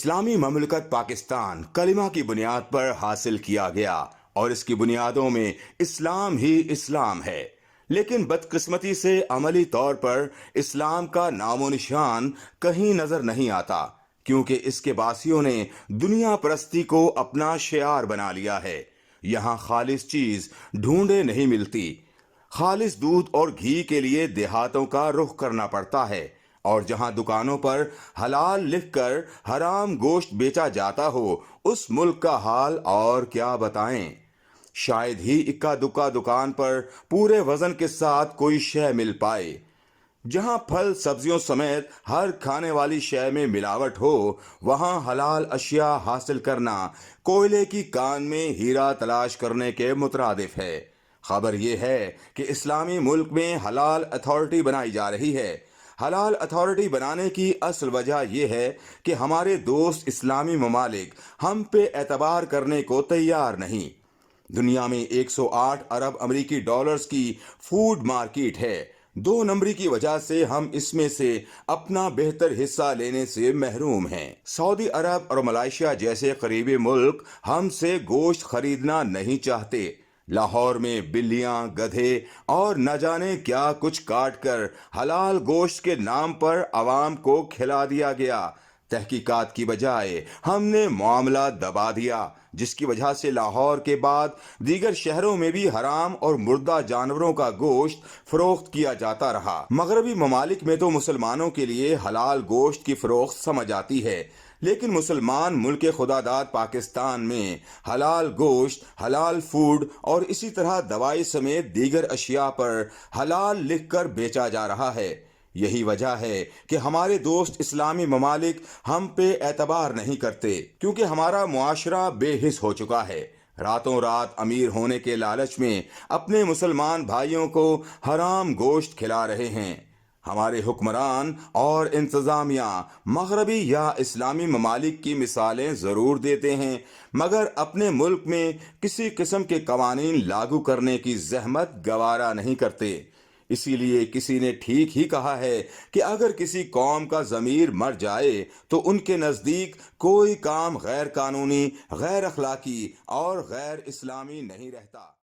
اسلامی مملکت پاکستان کلمہ کی بنیاد پر حاصل کیا گیا اور اس کی بنیادوں میں اسلام ہی اسلام ہے، لیکن بدقسمتی سے عملی طور پر اسلام کا نام و نشان کہیں نظر نہیں آتا، کیونکہ اس کے باسیوں نے دنیا پرستی کو اپنا شعار بنا لیا ہے۔ یہاں خالص چیز ڈھونڈے نہیں ملتی، خالص دودھ اور گھی کے لیے دیہاتوں کا رخ کرنا پڑتا ہے، اور جہاں دکانوں پر حلال لکھ کر حرام گوشت بیچا جاتا ہو، اس ملک کا حال اور کیا بتائیں۔ شاید ہی اکا دکا دکان پر پورے وزن کے ساتھ کوئی شے مل پائے۔ جہاں پھل سبزیوں سمیت ہر کھانے والی شے میں ملاوٹ ہو، وہاں حلال اشیاء حاصل کرنا کوئلے کی کان میں ہیرا تلاش کرنے کے مترادف ہے۔ خبر یہ ہے کہ اسلامی ملک میں حلال اتھارٹی بنائی جا رہی ہے۔ حلال اتھارٹی بنانے کی اصل وجہ یہ ہے کہ ہمارے دوست اسلامی ممالک ہم پہ اعتبار کرنے کو تیار نہیں۔ دنیا میں 108 ارب امریکی ڈالرز کی فوڈ مارکیٹ ہے۔ 2 نمبری کی وجہ سے ہم اس میں سے اپنا بہتر حصہ لینے سے محروم ہیں۔ سعودی عرب اور ملائیشیا جیسے قریبی ملک ہم سے گوشت خریدنا نہیں چاہتے۔ لاہور میں بلیاں، گدھے اور نہ جانے کیا کچھ کاٹ کر حلال گوشت کے نام پر عوام کو کھلا دیا گیا۔ تحقیقات کی بجائے ہم نے معاملہ دبا دیا، جس کی وجہ سے لاہور کے بعد دیگر شہروں میں بھی حرام اور مردہ جانوروں کا گوشت فروخت کیا جاتا رہا۔ مغربی ممالک میں تو مسلمانوں کے لیے حلال گوشت کی فروخت سمجھ آتی ہے، لیکن مسلمان ملک خدا داد پاکستان میں حلال گوشت، حلال فوڈ اور اسی طرح دوائی سمیت دیگر اشیاء پر حلال لکھ کر بیچا جا رہا ہے۔ یہی وجہ ہے کہ ہمارے دوست اسلامی ممالک ہم پہ اعتبار نہیں کرتے، کیونکہ ہمارا معاشرہ بے حس ہو چکا ہے۔ راتوں رات امیر ہونے کے لالچ میں اپنے مسلمان بھائیوں کو حرام گوشت کھلا رہے ہیں۔ ہمارے حکمران اور انتظامیہ مغربی یا اسلامی ممالک کی مثالیں ضرور دیتے ہیں، مگر اپنے ملک میں کسی قسم کے قوانین لاگو کرنے کی زحمت گوارا نہیں کرتے۔ اسی لیے کسی نے ٹھیک ہی کہا ہے کہ اگر کسی قوم کا ضمیر مر جائے تو ان کے نزدیک کوئی کام غیر قانونی، غیر اخلاقی اور غیر اسلامی نہیں رہتا۔